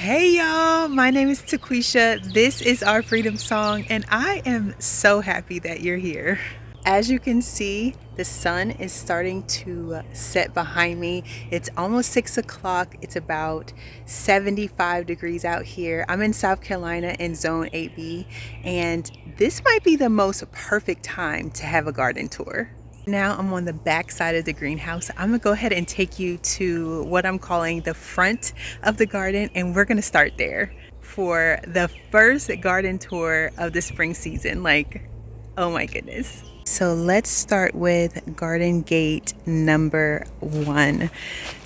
Hey y'all, my name is Taquisha. This is Our Freedom Song, and I am so happy that you're here. As you can see, the sun is starting to set behind me. It's almost 6 o'clock. It's about 75 degrees out here. I'm in South Carolina in Zone 8B, and this might be the most perfect time to have a garden tour. Now I'm on the back side of the greenhouse. I'm gonna go ahead and take you to what I'm calling the front of the garden, and we're gonna start there for the first garden tour of the spring season. Like, oh my goodness. So let's start with garden gate number 1.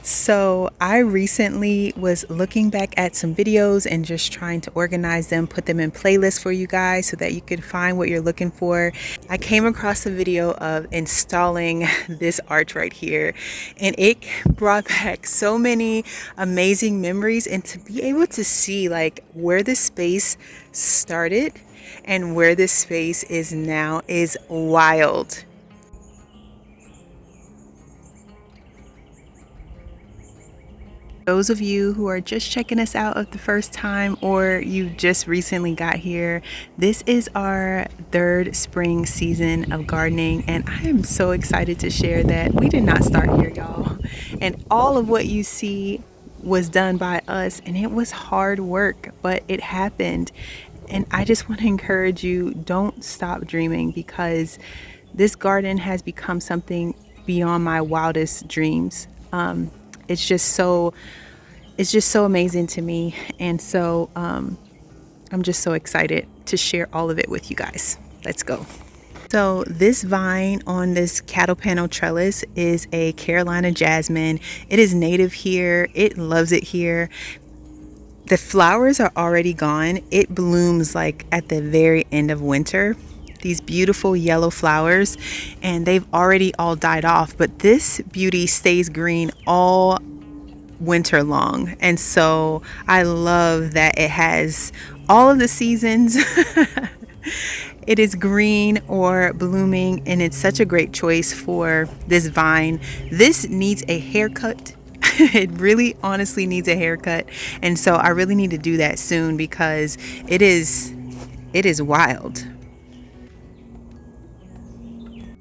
So I recently was looking back at some videos and just trying to organize them, put them in playlists for you guys so that you could find what you're looking for. I came across a video of installing this arch right here, and it brought back so many amazing memories, and to be able to see like where this space started and where this space is now is wild. Those of you who are just checking us out of the first time, or you just recently got here, this is our 3rd spring season of gardening, and I am so excited to share that we did not start here, y'all. And all of what you see was done by us, and it was hard work, but it happened. And I just want to encourage you, don't stop dreaming, because this garden has become something beyond my wildest dreams. It's just so amazing to me, and so I'm just so excited to share all of it with you guys. Let's go. So this vine on this cattle panel trellis is a Carolina jasmine. It is native here. It loves it here. The flowers are already gone. It blooms like at the very end of winter. These beautiful yellow flowers, and they've already all died off, but this beauty stays green all winter long. And so I love that it has all of the seasons. It is green or blooming, and it's such a great choice for this vine. This needs a haircut. It really honestly needs a haircut, and so I really need to do that soon because it is wild.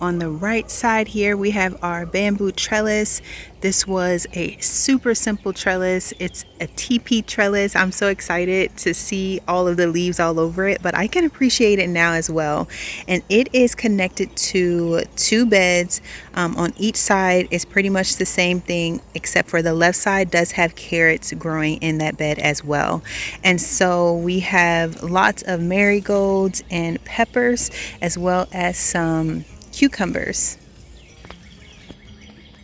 On the right side here, we have our bamboo trellis. This was a super simple trellis. It's a TP trellis. I'm so excited to see all of the leaves all over it, but I can appreciate it now as well. And it is connected to 2 beds. On each side is pretty much the same thing, except for the left side does have carrots growing in that bed as well. And so we have lots of marigolds and peppers, as well as some cucumbers.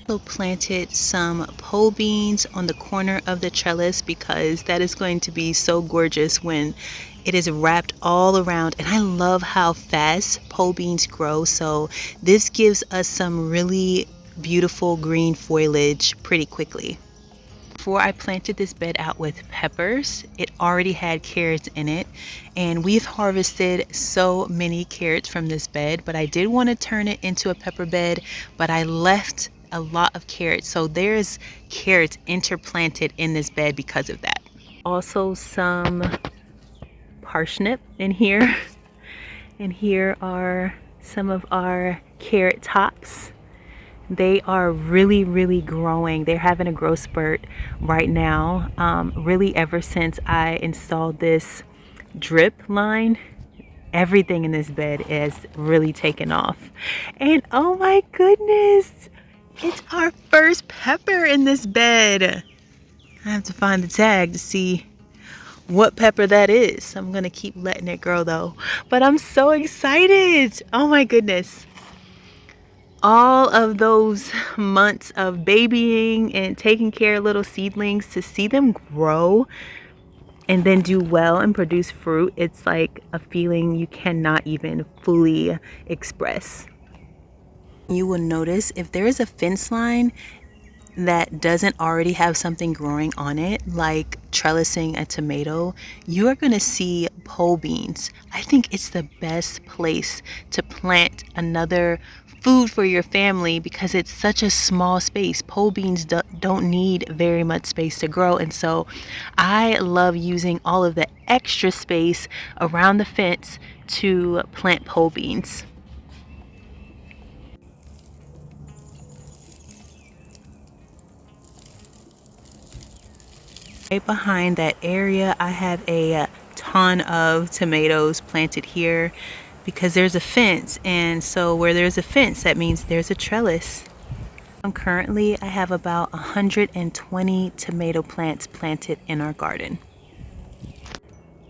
Also planted some pole beans on the corner of the trellis because that is going to be so gorgeous when it is wrapped all around. And I love how fast pole beans grow, so this gives us some really beautiful green foliage pretty quickly. Before I planted this bed out with peppers, it already had carrots in it, and we've harvested so many carrots from this bed, but I did want to turn it into a pepper bed, but I left a lot of carrots, so there's carrots interplanted in this bed because of that. Also some parsnip in here, and here are some of our carrot tops. They are really growing. They're having a growth spurt right now. Really ever since I installed this drip line, everything in this bed has really taken off. And oh my goodness, it's our first pepper in this bed. I have to find the tag to see what pepper that is. I'm gonna keep letting it grow though, but I'm so excited. Oh my goodness. All of those months of babying and taking care of little seedlings, to see them grow and then do well and produce fruit, it's like a feeling you cannot even fully express. You will notice if there is a fence line that doesn't already have something growing on it, like trellising a tomato, you are going to see pole beans. I think it's the best place to plant another food for your family because it's such a small space. Pole beans don't need very much space to grow, and so I love using all of the extra space around the fence to plant pole beans. Right behind that area, I have a ton of tomatoes planted here because there's a fence, and so where there's a fence, that means there's a trellis. Currently, I have about 120 tomato plants planted in our garden.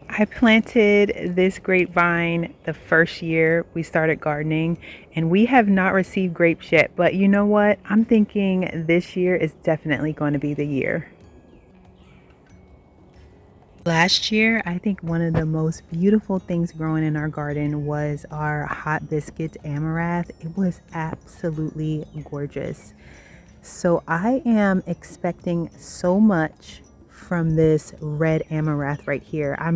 I planted this grapevine the first year we started gardening, and we have not received grapes yet, but you know what? I'm thinking this year is definitely going to be the year. Last year, I think one of the most beautiful things growing in our garden was our hot biscuit amaranth. It was absolutely gorgeous. So I am expecting so much from this red amaranth right here. I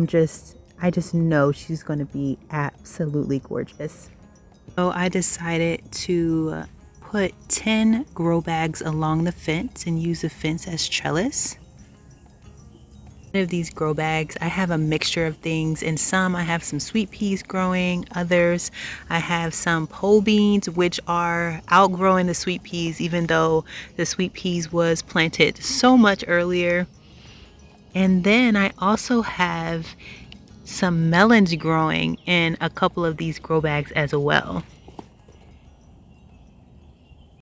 just know she's going to be absolutely gorgeous. So I decided to put 10 grow bags along the fence and use the fence as trellis. Of these grow bags, I have a mixture of things. In some, I have some sweet peas growing. Others, I have some pole beans, which are outgrowing the sweet peas, even though the sweet peas was planted so much earlier. And then I also have some melons growing in a couple of these grow bags as well.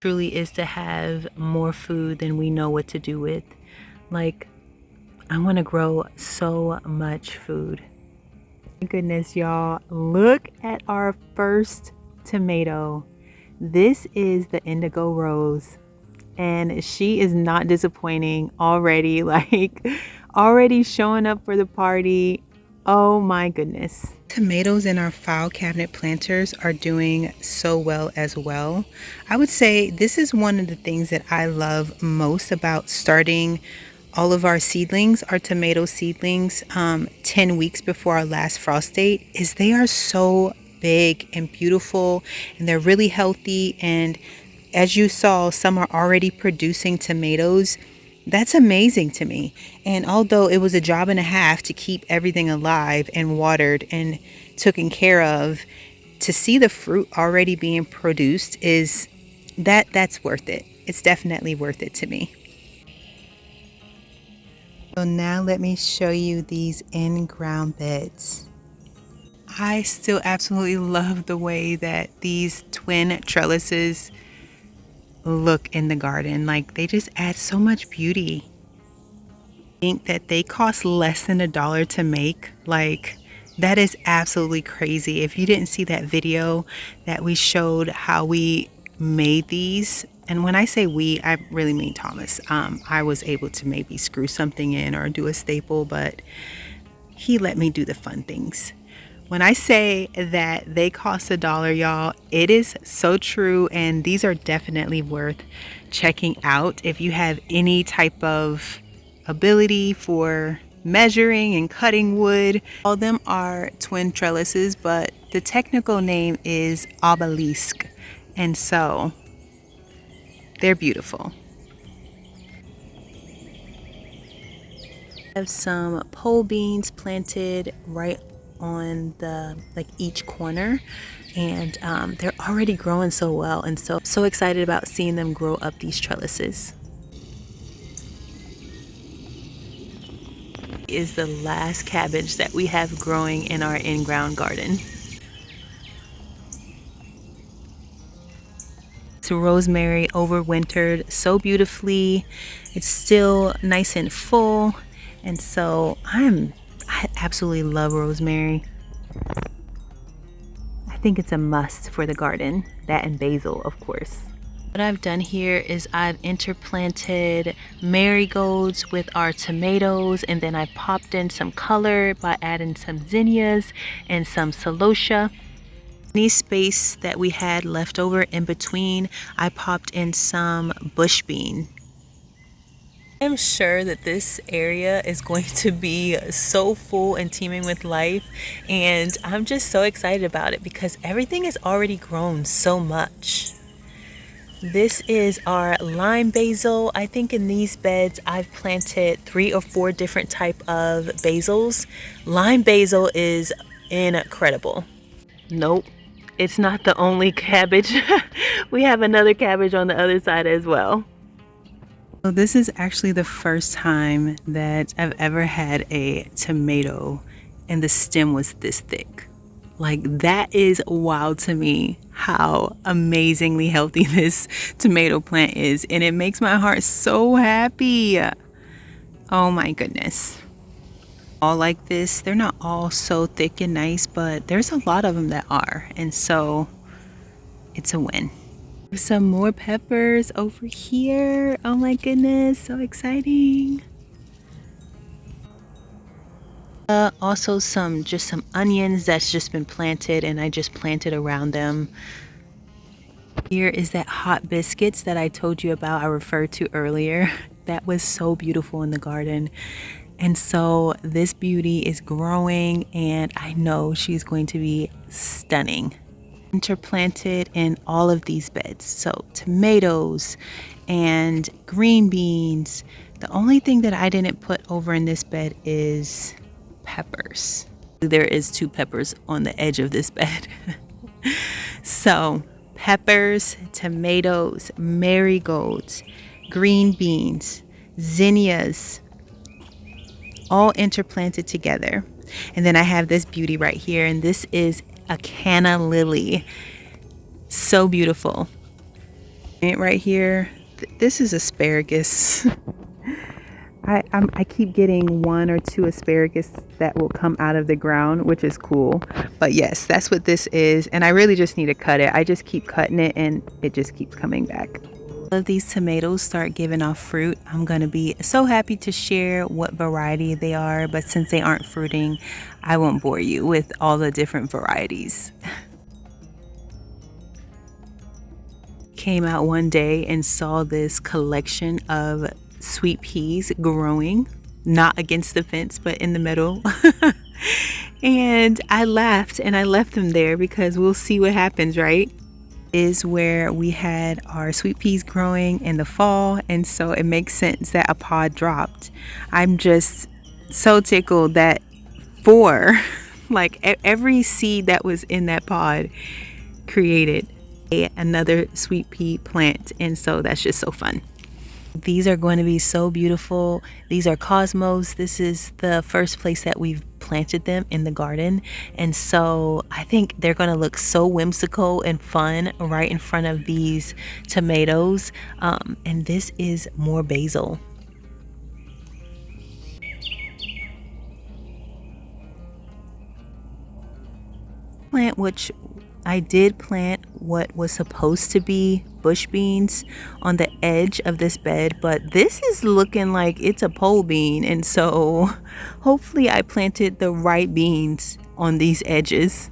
Truly is to have more food than we know what to do with. Like, I want to grow so much food. My goodness, y'all, look at our first tomato. This is the indigo rose, and she is not disappointing already. Like, already showing up for the party. Oh my goodness. Tomatoes in our file cabinet planters are doing so well as well. I would say this is one of the things that I love most about starting all of our seedlings, our tomato seedlings, 10 weeks before our last frost date, is they are so big and beautiful, and they're really healthy. And as you saw, some are already producing tomatoes. That's amazing to me. And although it was a job and a half to keep everything alive and watered and taken care of, to see the fruit already being produced that's worth it. It's definitely worth it to me. So now let me show you these in-ground beds. I still absolutely love the way that these twin trellises look in the garden. Like, they just add so much beauty. I think that they cost less than $1 to make. Like, that is absolutely crazy. If you didn't see that video that we showed how we made these, and when I say we, I really mean Thomas. I was able to maybe screw something in or do a staple, but he let me do the fun things. When I say that they cost $1, y'all, it is so true, and these are definitely worth checking out if you have any type of ability for measuring and cutting wood. All of them are twin trellises, but the technical name is obelisk, and so they're beautiful. I have some pole beans planted right on each corner, and they're already growing so well, and so excited about seeing them grow up these trellises. Is the last cabbage that we have growing in our in-ground garden. So rosemary overwintered so beautifully. It's still nice and full, and so I absolutely love rosemary. I think it's a must for the garden. That and basil, of course. What I've done here is I've interplanted marigolds with our tomatoes, and then I popped in some color by adding some zinnias and some celosia. Any space that we had left over in between, I popped in some bush bean. I'm sure that this area is going to be so full and teeming with life, and I'm just so excited about it because everything has already grown so much. This is our lime basil. I think in these beds I've planted 3 or 4 different type of basils. Lime basil is incredible. Nope, it's not the only cabbage. We have another cabbage on the other side as well. So this is actually the first time that I've ever had a tomato and the stem was this thick. Like, that is wild to me, how amazingly healthy this tomato plant is. And it makes my heart so happy. Oh my goodness. All like this, they're not all so thick and nice, but there's a lot of them that are. And so it's a win. Some more peppers over here. Oh my goodness, so exciting. Also some onions that's just been planted and I just planted around them. Here is that hot biscuits that I told you about, I referred to earlier. That was so beautiful in the garden. And so this beauty is growing and I know she's going to be stunning. Interplanted in all of these beds. So tomatoes and green beans. The only thing that I didn't put over in this bed is peppers. There is 2 peppers on the edge of this bed. So peppers, tomatoes, marigolds, green beans, zinnias, all interplanted together. And then I have this beauty right here, and this is a canna lily. So beautiful. And right here, this is asparagus. I keep getting 1 or 2 asparagus that will come out of the ground, which is cool. But yes, that's what this is. And I really just need to cut it. I just keep cutting it and it just keeps coming back. All of these tomatoes start giving off fruit. I'm going to be so happy to share what variety they are. But since they aren't fruiting, I won't bore you with all the different varieties. Came out one day and saw this collection of sweet peas growing, not against the fence, but in the middle. And I laughed and I left them there because we'll see what happens, right? Is where we had our sweet peas growing in the fall, and so it makes sense that a pod dropped. I'm just so tickled that 4, like every seed that was in that pod created another sweet pea plant, and so that's just so fun. These are going to be so beautiful. These are cosmos. This is the first place that we've planted them in the garden, and so I think they're going to look so whimsical and fun right in front of these tomatoes. And this is more basil. Plant, which I did plant what was supposed to be bush beans on the edge of this bed, but this is looking like it's a pole bean, and so hopefully I planted the right beans on these edges.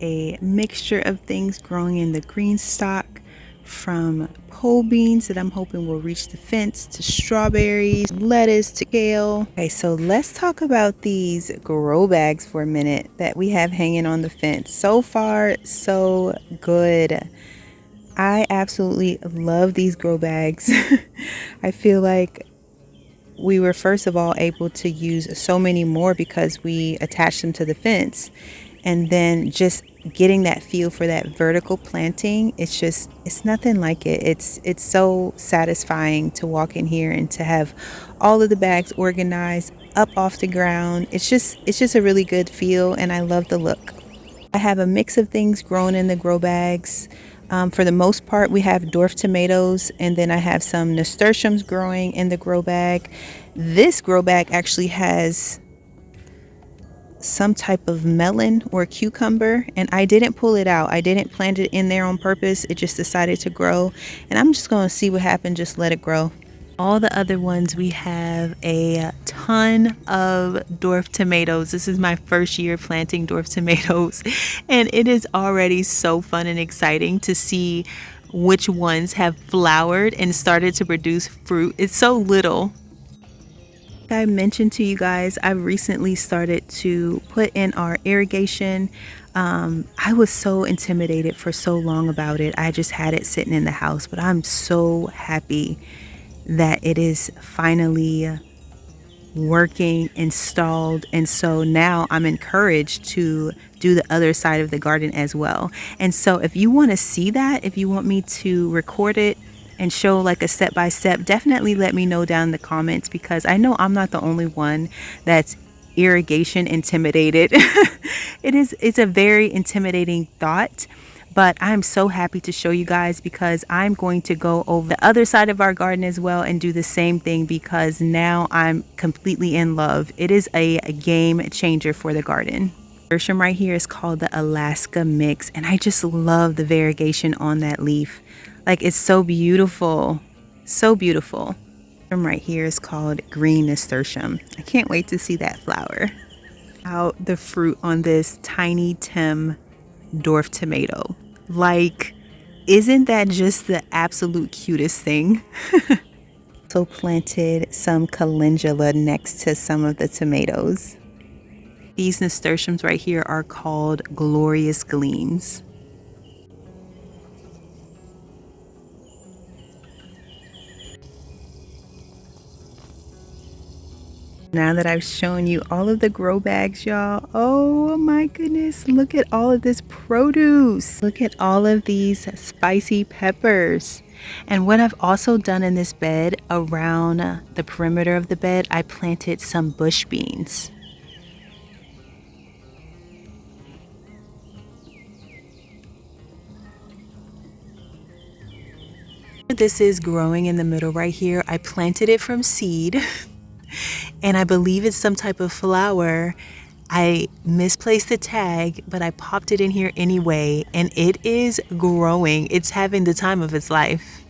A mixture of things growing in the green stock, from pole beans that I'm hoping will reach the fence, to strawberries, lettuce, to kale. Okay, so let's talk about these grow bags for a minute that we have hanging on the fence. So far, so good. I absolutely love these grow bags. I feel like we were first of all able to use so many more because we attached them to the fence. And then just getting that feel for that vertical planting, it's nothing like it. It's so satisfying to walk in here and to have all of the bags organized up off the ground. It's just a really good feel, and I love the look. I have a mix of things growing in the grow bags. For the most part, we have dwarf tomatoes, and then I have some nasturtiums growing in the grow bag. This grow bag actually has some type of melon or cucumber, and I didn't pull it out. I didn't plant it in there on purpose. It just decided to grow, and I'm just going to see what happens. Just let it grow. All the other ones, we have a ton of dwarf tomatoes. This is my first year planting dwarf tomatoes, and it is already so fun and exciting to see which ones have flowered and started to produce fruit. It's so little. Like I mentioned to you guys, I've recently started to put in our irrigation. I was so intimidated for so long about it. I just had it sitting in the house, but I'm so happy that it is finally working, installed, and so now I'm encouraged to do the other side of the garden as well. And so if you want to see that, if you want me to record it and show like a step by step, definitely let me know down in the comments, because I know I'm not the only one that's irrigation intimidated. It's a very intimidating thought, but I'm so happy to show you guys, because I'm going to go over the other side of our garden as well and do the same thing, because now I'm completely in love. It is a game changer for the garden. Nasturtium right here is called the Alaska Mix, and I just love the variegation on that leaf. Like, it's so beautiful, so beautiful. Right here is called green nasturtium. I can't wait to see that flower. Out the fruit on this tiny Tim dwarf tomato. Like, isn't that just the absolute cutest thing? So planted some calendula next to some of the tomatoes. These nasturtiums right here are called glorious gleams. Now that I've shown you all of the grow bags, y'all, oh my goodness, look at all of this produce. Look at all of these spicy peppers. And what I've also done in this bed, around the perimeter of the bed, I planted some bush beans. This is growing in the middle right here. I planted it from seed. And I believe it's some type of flower. I misplaced the tag, but I popped it in here anyway, and it is growing. It's having the time of its life.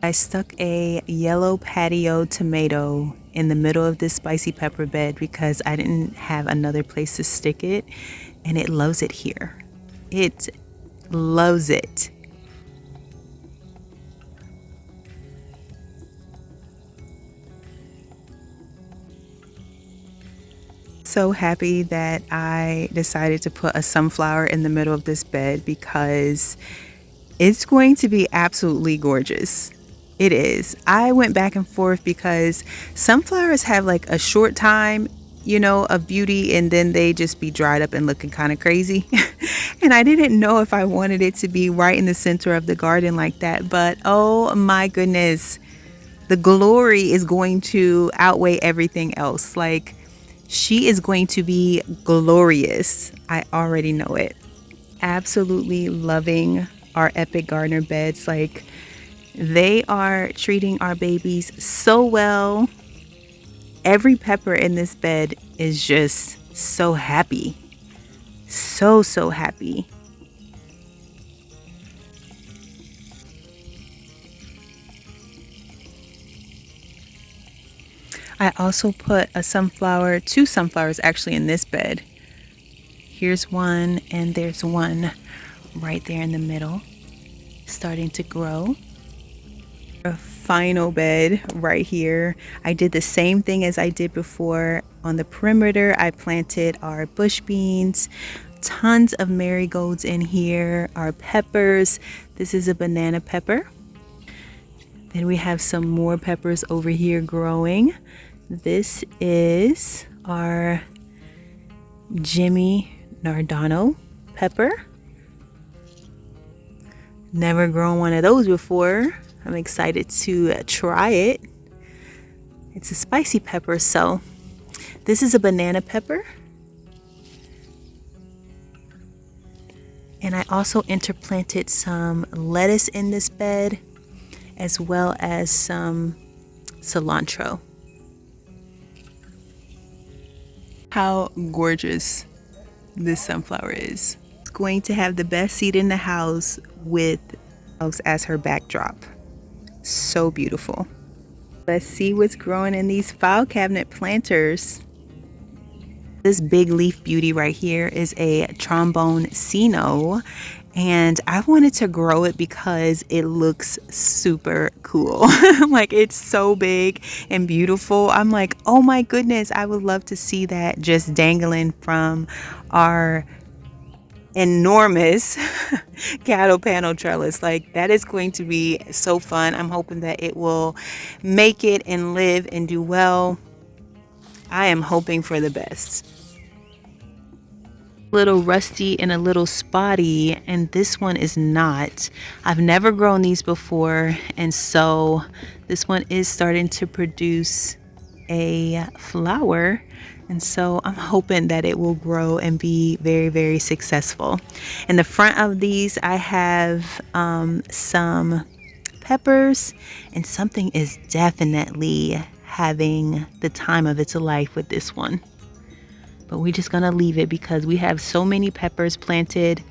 I stuck a yellow patio tomato in the middle of this spicy pepper bed because I didn't have another place to stick it, and it loves it here. It loves it. So happy that I decided to put a sunflower in the middle of this bed, because it's going to be absolutely gorgeous. It is. I went back and forth because sunflowers have like a short time, of beauty, and then they just be dried up and looking kind of crazy. And I didn't know if I wanted it to be right in the center of the garden like that, but oh my goodness, the glory is going to outweigh everything else. Like, she is going to be glorious. I already know it. Absolutely loving our epic gardener beds. Like, they are treating our babies so well. Every pepper in this bed is just so happy. So happy. I also put two sunflowers actually in this bed. Here's one, and there's one right there in the middle, starting to grow. A final bed right here. I did the same thing as I did before. On the perimeter, I planted our bush beans, tons of marigolds in here, our peppers. This is a banana pepper. Then we have some more peppers over here growing. This is our Jimmy Nardano pepper. Never grown one of those before. I'm excited to try it. It's a spicy pepper. So this is a banana pepper. And I also interplanted some lettuce in this bed, as well as some cilantro. How gorgeous this sunflower is. It's going to have the best seat in the house with house as her backdrop. So beautiful. Let's see what's growing in these file cabinet planters. This big leaf beauty right here is a trombone Sino, and I wanted to grow it because it looks super cool. Like, it's so big and beautiful. I'm like, oh my goodness, I would love to see that just dangling from our enormous cattle panel trellis. Like, that is going to be so fun. I'm hoping that it will make it and live and do well. I am hoping for the best. Little rusty and a little spotty, and this one is not. I've never grown these before, and so this one is starting to produce a flower, and so I'm hoping that it will grow and be very, very successful. In the front of these I have some peppers, and something is definitely having the time of its life with this one. But we're just gonna leave it because we have so many peppers planted.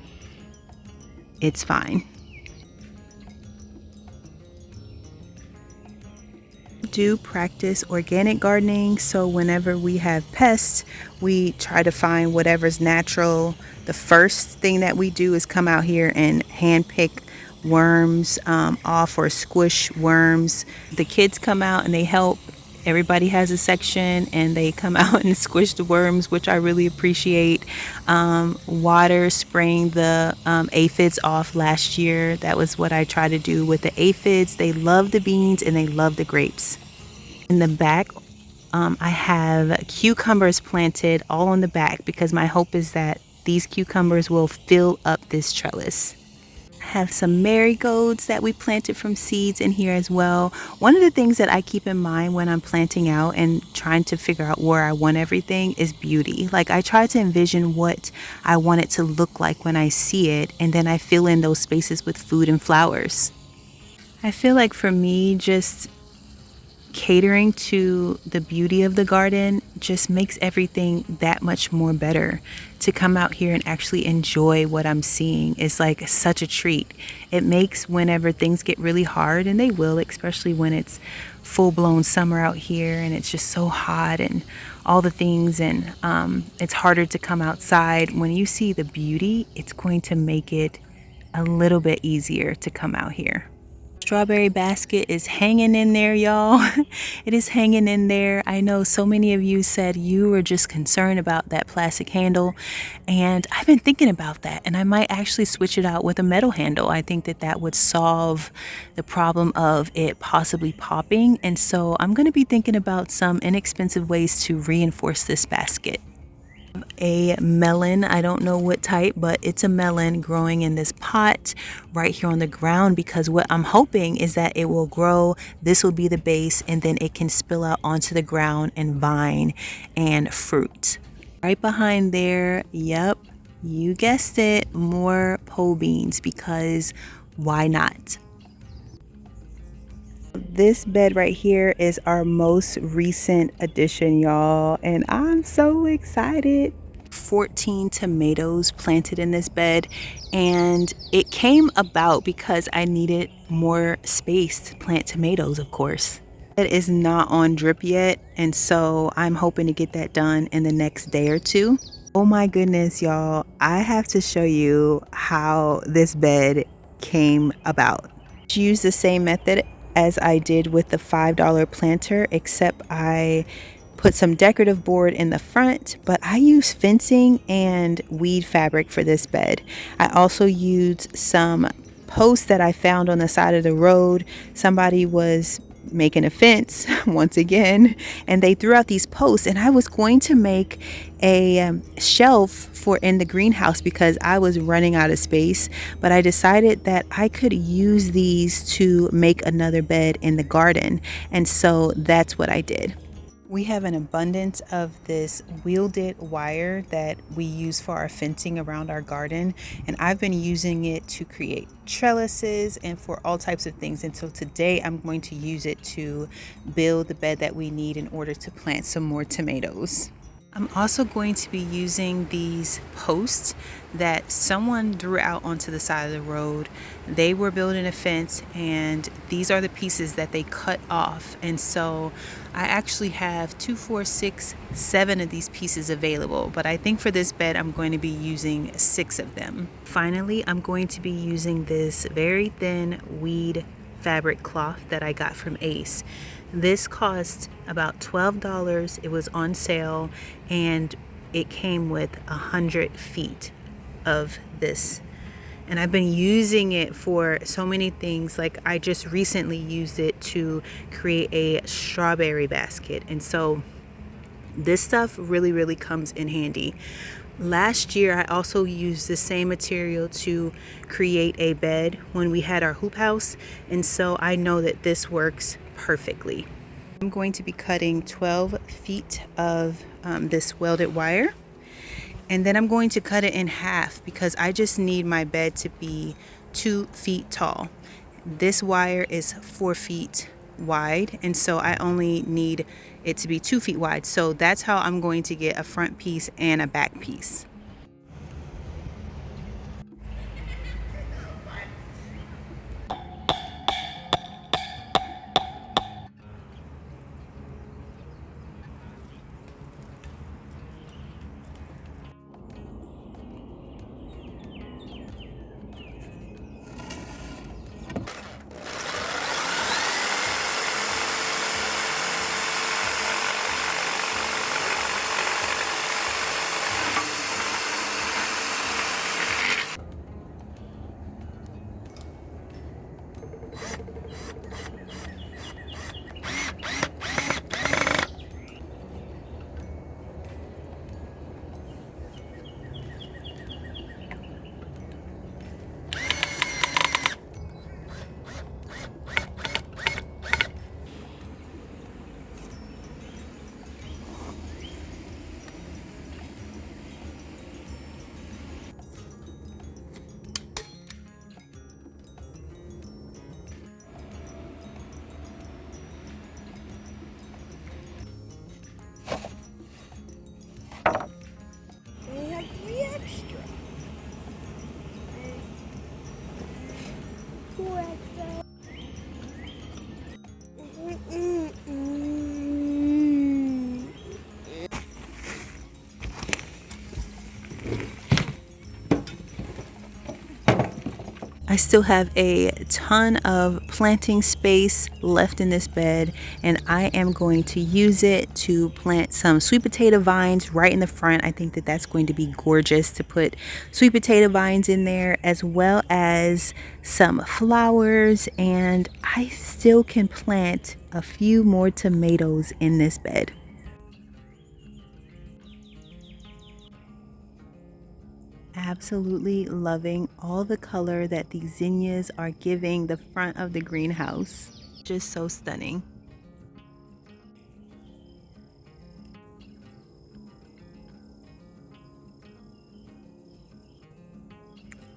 It's fine. Do practice organic gardening, so whenever we have pests, we try to find whatever's natural. The first thing that we do is come out here and hand pick worms off, or squish worms. The kids come out and they help. Everybody has a section and they come out and squish the worms, which I really appreciate. Water spraying the aphids off last year. That was what I tried to do with the aphids. They love the beans and they love the grapes. In the back, I have cucumbers planted all in the back because my hope is that these cucumbers will fill up this trellis. Have some marigolds that we planted from seeds in here as well. One of the things that I keep in mind when I'm planting out and trying to figure out where I want everything is beauty. Like, I try to envision what I want it to look like when I see it, and then I fill in those spaces with food and flowers. I feel like for me, just catering to the beauty of the garden just makes everything that much more better. To come out here and actually enjoy what I'm seeing is like such a treat. It makes whenever things get really hard, and they will, especially when it's full-blown summer out here and it's just so hot and all the things, and it's harder to come outside. When you see the beauty, it's going to make it a little bit easier to come out here. Strawberry basket is hanging in there, y'all. It is hanging in there. I know so many of you said you were just concerned about that plastic handle, and I've been thinking about that, and I might actually switch it out with a metal handle. I think that that would solve the problem of it possibly popping, and so I'm going to be thinking about some inexpensive ways to reinforce this basket. A melon, I don't know what type, but it's a melon growing in this pot right here on the ground, because what I'm hoping is that it will grow. This will be the base, and then it can spill out onto the ground and vine and fruit. Right behind there, yep, you guessed it, more pole beans, because why not? This bed right here is our most recent addition, y'all, and I'm so excited. 14 tomatoes planted in this bed, and it came about because I needed more space to plant tomatoes, of course. It is not on drip yet, and so I'm hoping to get that done in the next day or two. Oh my goodness, y'all, I have to show you how this bed came about. Use the same method as I did with the $5 planter, except I put some decorative board in the front, but I use fencing and weed fabric for this bed. I also used some posts that I found on the side of the road. Somebody was making a fence once again, and they threw out these posts, and I was going to make a shelf for in the greenhouse because I was running out of space, but I decided that I could use these to make another bed in the garden, and so that's what I did. We have an abundance of this welded wire that we use for our fencing around our garden, and I've been using it to create trellises and for all types of things. And so today I'm going to use it to build the bed that we need in order to plant some more tomatoes. I'm also going to be using these posts that someone threw out onto the side of the road. They were building a fence, and these are the pieces that they cut off. And so I actually have 2, 4, 6, 7 of these pieces available, but I think for this bed I'm going to be using 6 of them. Finally, I'm going to be using this very thin weed fabric cloth that I got from Ace. This cost about $12. It was on sale, and it came with 100 feet of this. And I've been using it for so many things. Like, I just recently used it to create a strawberry basket. And so this stuff really comes in handy. Last year, I also used the same material to create a bed when we had our hoop house, and so I know that this works perfectly. I'm going to be cutting 12 feet of this welded wire, and then I'm going to cut it in half because I just need my bed to be 2 feet tall. This wire is 4 feet wide, and so I only need it to be 2 feet wide. So that's how I'm going to get a front piece and a back piece. I still have a ton of planting space left in this bed, and I am going to use it to plant some sweet potato vines right in the front. I think that that's going to be gorgeous to put sweet potato vines in there, as well as some flowers, and I still can plant a few more tomatoes in this bed. Absolutely loving all the color that these zinnias are giving the front of the greenhouse. Just so stunning.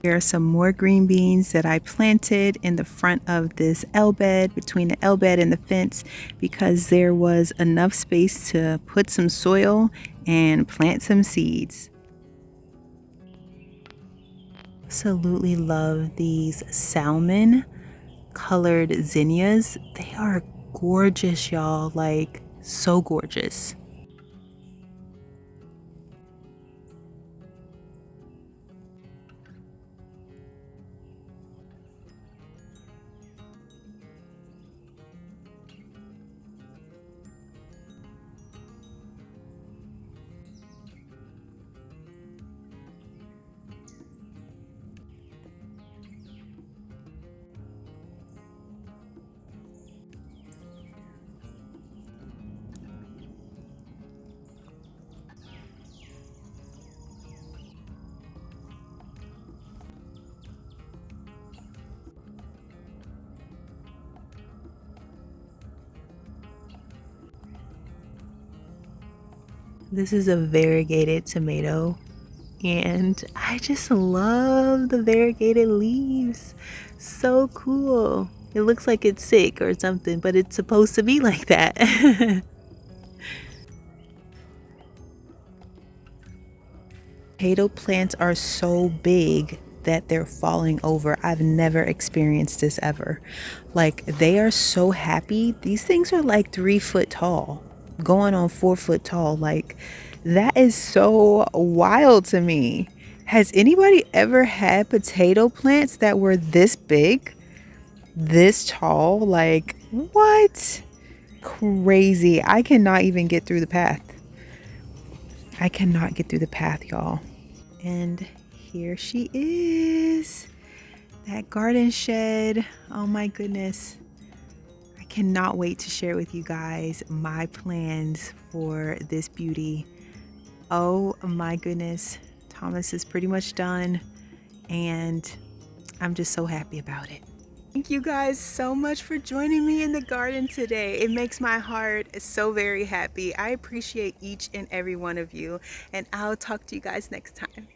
Here are some more green beans that I planted in the front of this L bed, between the L bed and the fence, because there was enough space to put some soil and plant some seeds. Absolutely love these salmon colored zinnias. They are gorgeous, y'all, like so gorgeous. This is a variegated tomato, and I just love the variegated leaves. So cool. It looks like it's sick or something, but it's supposed to be like that. Potato plants are so big that they're falling over. I've never experienced this ever. Like, they are so happy. These things are like 3 foot tall, going on 4 foot tall. Like, that is so wild to me. Has anybody ever had potato plants that were this big, this tall? Like, what? Crazy. I cannot even get through the path. I cannot get through the path, y'all. And here she is, that garden shed. Oh my goodness. I cannot wait to share with you guys my plans for this beauty. Oh my goodness. Thomas is pretty much done, and I'm just so happy about it. Thank you guys so much for joining me in the garden today. It makes my heart so very happy. I appreciate each and every one of you, and I'll talk to you guys next time.